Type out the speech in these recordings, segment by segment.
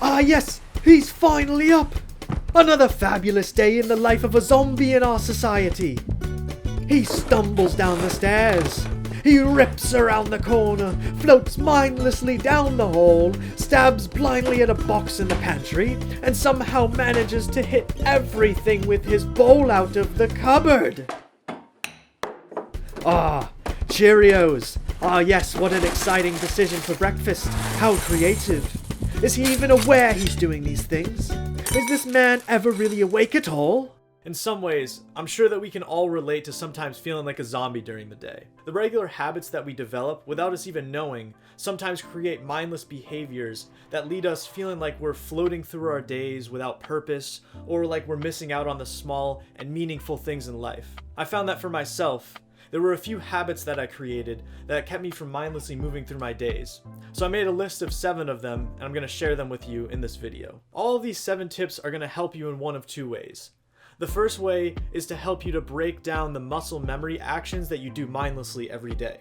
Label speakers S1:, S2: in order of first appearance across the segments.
S1: Ah yes, he's finally up! Another fabulous day in the life of a zombie in our society. He stumbles down the stairs. He rips around the corner, floats mindlessly down the hall, stabs blindly at a box in the pantry, and somehow manages to hit everything with his bowl out of the cupboard. Ah, Cheerios. Ah yes, what an exciting decision for breakfast. How creative. Is he even aware he's doing these things? Is this man ever really awake at all?
S2: In some ways, I'm sure that we can all relate to sometimes feeling like a zombie during the day. The regular habits that we develop without us even knowing sometimes create mindless behaviors that lead us feeling like we're floating through our days without purpose, or like we're missing out on the small and meaningful things in life. I found that for myself, there were a few habits that I created that kept me from mindlessly moving through my days. So I made a list of 7 of them, and I'm going to share them with you in this video. All of these 7 tips are going to help you in one of 2 ways. The first way is to help you to break down the muscle memory actions that you do mindlessly every day.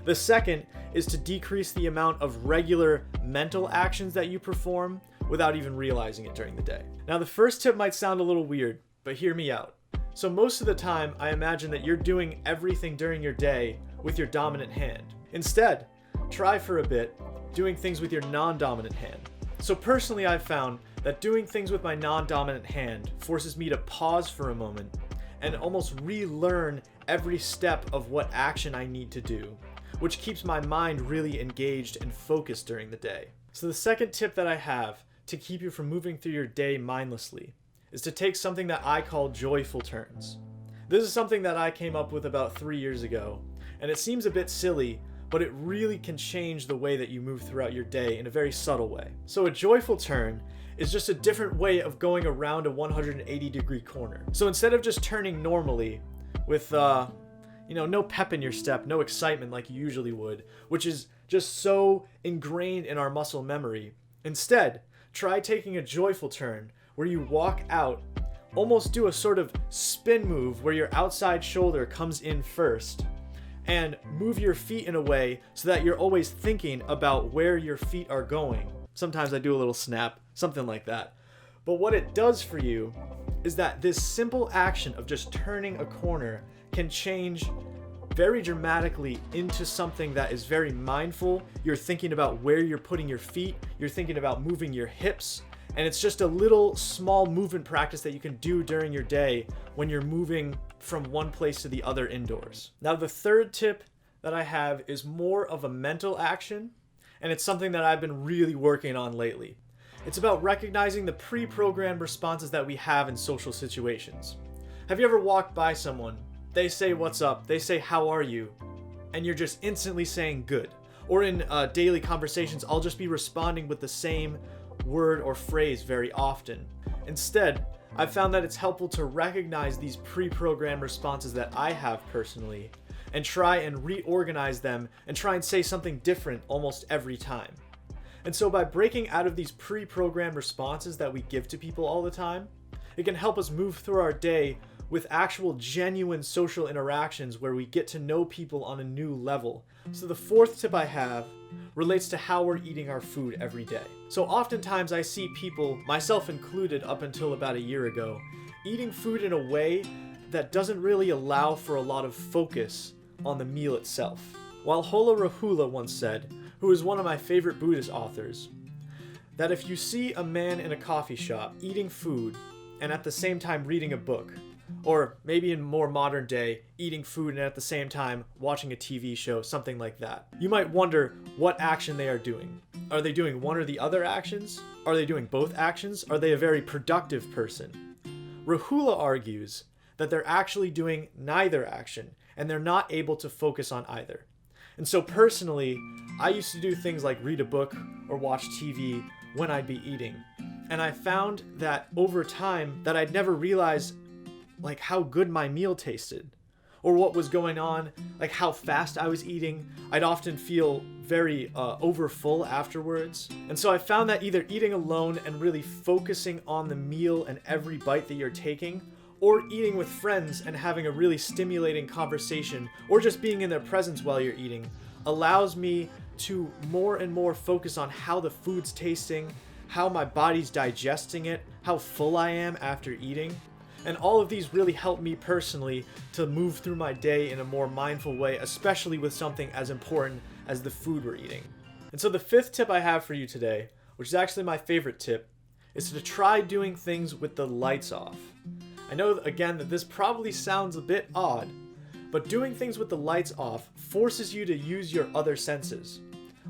S2: The second is to decrease the amount of regular mental actions that you perform without even realizing it during the day. Now, the first tip might sound a little weird, but hear me out. So most of the time, I imagine that you're doing everything during your day with your dominant hand. Instead, try for a bit doing things with your non-dominant hand. So personally, I've found that doing things with my non-dominant hand forces me to pause for a moment and almost relearn every step of what action I need to do, which keeps my mind really engaged and focused during the day. So the second tip that I have to keep you from moving through your day mindlessly is to take something that I call joyful turns. This is something that I came up with about 3 years ago, and it seems a bit silly, but it really can change the way that you move throughout your day in a very subtle way. So a joyful turn is just a different way of going around a 180-degree corner. So instead of just turning normally with, no pep in your step, no excitement like you usually would, which is just so ingrained in our muscle memory, instead, try taking a joyful turn where you walk out, almost do a sort of spin move where your outside shoulder comes in first, and move your feet in a way so that you're always thinking about where your feet are going. Sometimes I do a little snap, something like that. But what it does for you is that this simple action of just turning a corner can change very dramatically into something that is very mindful. You're thinking about where you're putting your feet, you're thinking about moving your hips, and it's just a little small movement practice that you can do during your day when you're moving from one place to the other indoors. Now, the third tip that I have is more of a mental action, and it's something that I've been really working on lately. It's about recognizing the pre-programmed responses that we have in social situations. Have you ever walked by someone, they say what's up, they say how are you, and you're just instantly saying good? Or in daily conversations, I'll just be responding with the same word or phrase very often. Instead, I've found that it's helpful to recognize these pre-programmed responses that I have personally and try and reorganize them and try and say something different almost every time. And so by breaking out of these pre-programmed responses that we give to people all the time, it can help us move through our day with actual genuine social interactions where we get to know people on a new level. So the fourth tip I have relates to how we're eating our food every day. So oftentimes I see people, myself included up until about a year ago, eating food in a way that doesn't really allow for a lot of focus on the meal itself. While Hola Rahula once said, who is one of my favorite Buddhist authors, that if you see a man in a coffee shop eating food and at the same time reading a book, or maybe in more modern day, eating food and at the same time watching a TV show, something like that, you might wonder what action they are doing. Are they doing one or the other actions? Are they doing both actions? Are they a very productive person? Rahula argues that they're actually doing neither action, and they're not able to focus on either. And so personally, I used to do things like read a book or watch TV when I'd be eating. And I found that over time that I'd never realized like how good my meal tasted or what was going on, like how fast I was eating. I'd often feel very overfull afterwards. And so I found that either eating alone and really focusing on the meal and every bite that you're taking, or eating with friends and having a really stimulating conversation, or just being in their presence while you're eating, allows me to more and more focus on how the food's tasting, how my body's digesting it, how full I am after eating. And all of these really help me personally to move through my day in a more mindful way, especially with something as important as the food we're eating. And so the fifth tip I have for you today, which is actually my favorite tip, is to try doing things with the lights off. I know, again, that this probably sounds a bit odd, but doing things with the lights off forces you to use your other senses.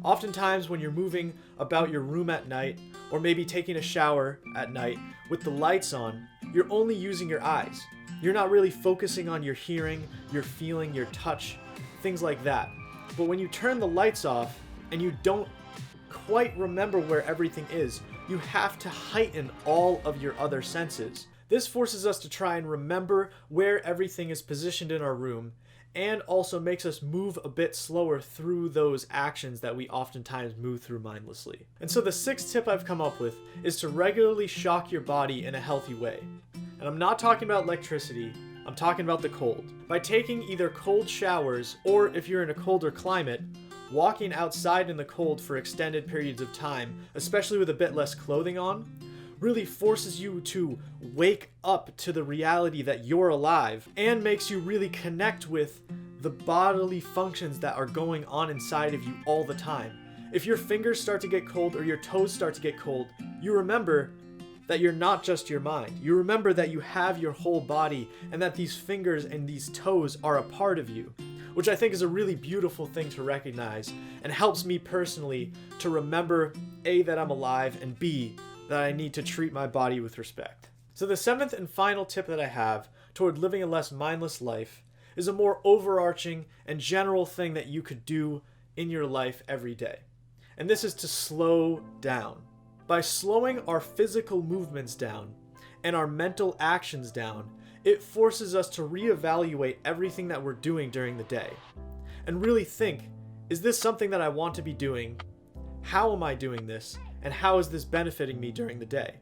S2: Oftentimes when you're moving about your room at night, or maybe taking a shower at night with the lights on, you're only using your eyes. You're not really focusing on your hearing, your feeling, your touch, things like that. But when you turn the lights off and you don't quite remember where everything is, you have to heighten all of your other senses. This forces us to try and remember where everything is positioned in our room, and also makes us move a bit slower through those actions that we oftentimes move through mindlessly. And so the sixth tip I've come up with is to regularly shock your body in a healthy way. And I'm not talking about electricity, I'm talking about the cold. By taking either cold showers, or if you're in a colder climate, walking outside in the cold for extended periods of time, especially with a bit less clothing on, really forces you to wake up to the reality that you're alive, and makes you really connect with the bodily functions that are going on inside of you all the time. If your fingers start to get cold or your toes start to get cold, you remember that you're not just your mind. You remember that you have your whole body, and that these fingers and these toes are a part of you, which I think is a really beautiful thing to recognize, and helps me personally to remember A, that I'm alive, and B, that I need to treat my body with respect. So the seventh and final tip that I have toward living a less mindless life is a more overarching and general thing that you could do in your life every day. And this is to slow down. By slowing our physical movements down and our mental actions down, it forces us to reevaluate everything that we're doing during the day and really think, is this something that I want to be doing? How am I doing this? And how is this benefiting me during the day?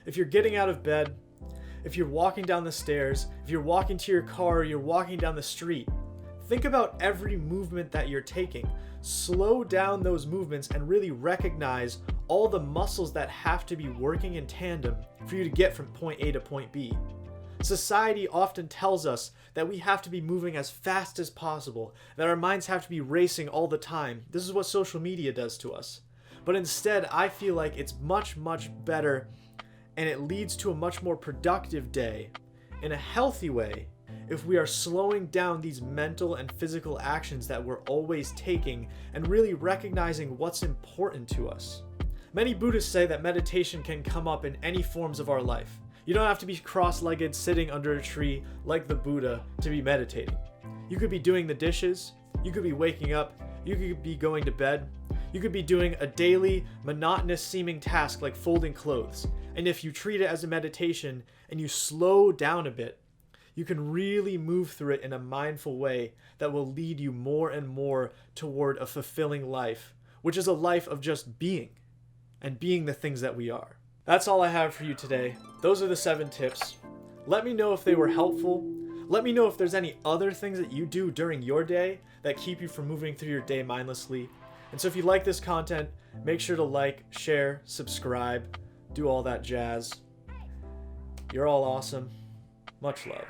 S2: If you're getting out of bed, if you're walking down the stairs, if you're walking to your car, or you're walking down the street, think about every movement that you're taking. Slow down those movements and really recognize all the muscles that have to be working in tandem for you to get from point A to point B. Society often tells us that we have to be moving as fast as possible, that our minds have to be racing all the time. This is what social media does to us. But instead, I feel like it's much, much better, and it leads to a much more productive day in a healthy way if we are slowing down these mental and physical actions that we're always taking and really recognizing what's important to us. Many Buddhists say that meditation can come up in any forms of our life. You don't have to be cross-legged sitting under a tree like the Buddha to be meditating. You could be doing the dishes, you could be waking up, you could be going to bed, you could be doing a daily, monotonous seeming task like folding clothes. And if you treat it as a meditation and you slow down a bit, you can really move through it in a mindful way that will lead you more and more toward a fulfilling life, which is a life of just being, and being the things that we are. That's all I have for you today. Those are the 7 tips. Let me know if they were helpful. Let me know if there's any other things that you do during your day that keep you from moving through your day mindlessly. And so if you like this content, make sure to like, share, subscribe, do all that jazz. You're all awesome. Much love.